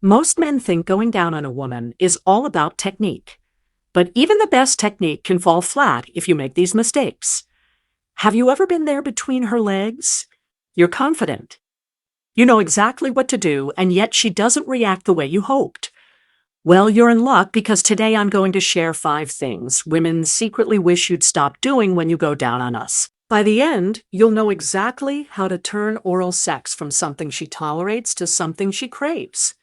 Most men think going down on a woman is all about technique. But even the best technique can fall flat if you make these mistakes. Have you ever been there between her legs? You're confident. You know exactly what to do, and yet she doesn't react the way you hoped. Well, you're in luck because today I'm going to share 5 things women secretly wish you'd stop doing when you go down on us. By the end, you'll know exactly how to turn oral sex from something she tolerates to something she craves.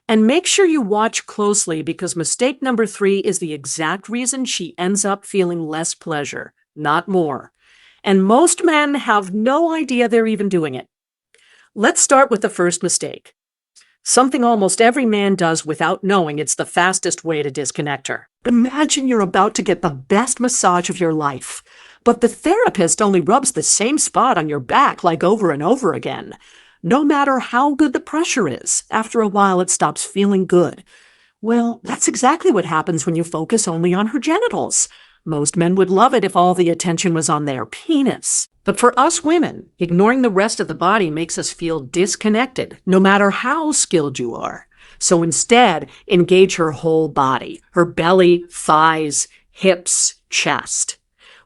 And make sure you watch closely because mistake number 3 is the exact reason she ends up feeling less pleasure, not more. And most men have no idea they're even doing it. Let's start with the first mistake. Something almost every man does without knowing it's the fastest way to disconnect her. Imagine you're about to get the best massage of your life, but the therapist only rubs the same spot on your back like over and over again. No matter how good the pressure is, after a while it stops feeling good. Well, that's exactly what happens when you focus only on her genitals. Most men would love it if all the attention was on their penis. But for us women, ignoring the rest of the body makes us feel disconnected, no matter how skilled you are. So instead, engage her whole body, her belly, thighs, hips, chest.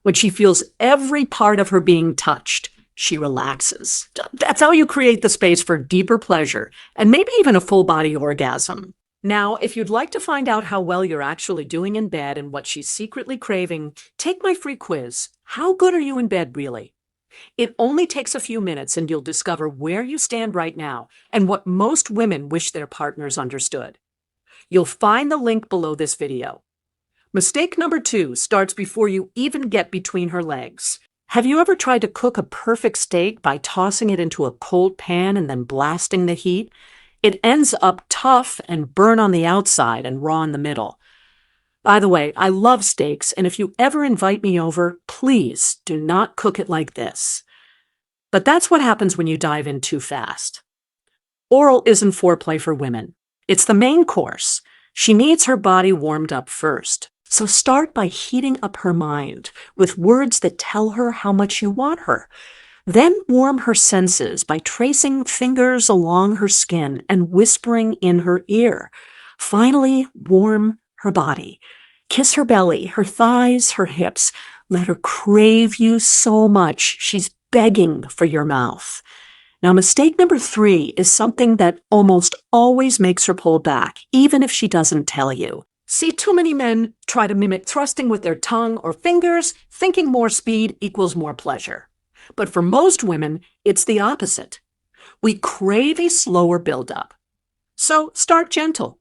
When she feels every part of her being touched, she relaxes. That's how you create the space for deeper pleasure and maybe even a full-body orgasm. Now, if you'd like to find out how well you're actually doing in bed and what she's secretly craving, take my free quiz. How good are you in bed, really? It only takes a few minutes and you'll discover where you stand right now and what most women wish their partners understood. You'll find the link below this video. Mistake number 2 starts before you even get between her legs. Have you ever tried to cook a perfect steak by tossing it into a cold pan and then blasting the heat? It ends up tough and burnt on the outside and raw in the middle. By the way, I love steaks, and if you ever invite me over, please do not cook it like this. But that's what happens when you dive in too fast. Oral isn't foreplay for women. It's the main course. She needs her body warmed up first. So start by heating up her mind with words that tell her how much you want her. Then warm her senses by tracing fingers along her skin and whispering in her ear. Finally, warm her body. Kiss her belly, her thighs, her hips. Let her crave you so much she's begging for your mouth. Now, mistake number 3 is something that almost always makes her pull back, even if she doesn't tell you. See, too many men try to mimic thrusting with their tongue or fingers, thinking more speed equals more pleasure. But for most women, it's the opposite. We crave a slower buildup. So start gentle.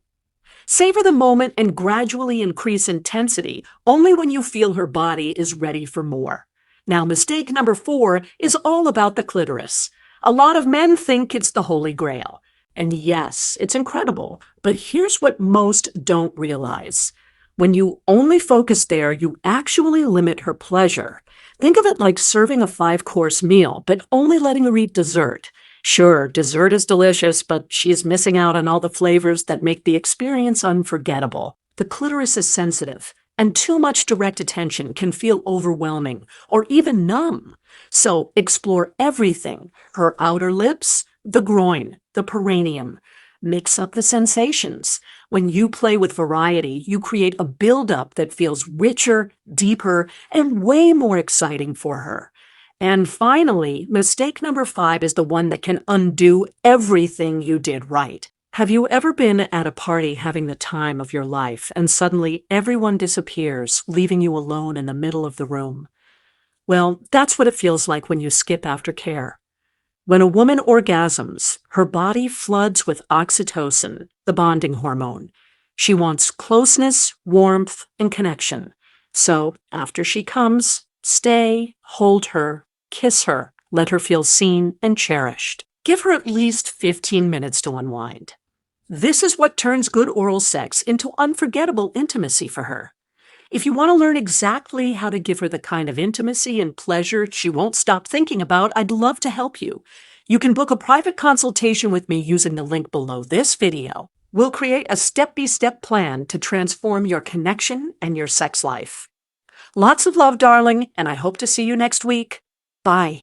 Savor the moment and gradually increase intensity only when you feel her body is ready for more. Now, mistake number 4 is all about the clitoris. A lot of men think it's the Holy Grail. And yes, it's incredible, but here's what most don't realize. When you only focus there, you actually limit her pleasure. Think of it like serving a 5-course meal, but only letting her eat dessert. Sure, dessert is delicious, but she's missing out on all the flavors that make the experience unforgettable. The clitoris is sensitive, and too much direct attention can feel overwhelming or even numb. So explore everything: her outer lips, the groin, the perineum. Mix up the sensations. When you play with variety, you create a buildup that feels richer, deeper, and way more exciting for her. And finally, mistake number 5 is the one that can undo everything you did right. Have you ever been at a party having the time of your life and suddenly everyone disappears, leaving you alone in the middle of the room? Well, that's what it feels like when you skip aftercare. When a woman orgasms, her body floods with oxytocin, the bonding hormone. She wants closeness, warmth, and connection. So, after she comes, stay, hold her, kiss her, let her feel seen and cherished. Give her at least 15 minutes to unwind. This is what turns good oral sex into unforgettable intimacy for her. If you want to learn exactly how to give her the kind of intimacy and pleasure she won't stop thinking about, I'd love to help you. You can book a private consultation with me using the link below this video. We'll create a step-by-step plan to transform your connection and your sex life. Lots of love, darling, and I hope to see you next week. Bye.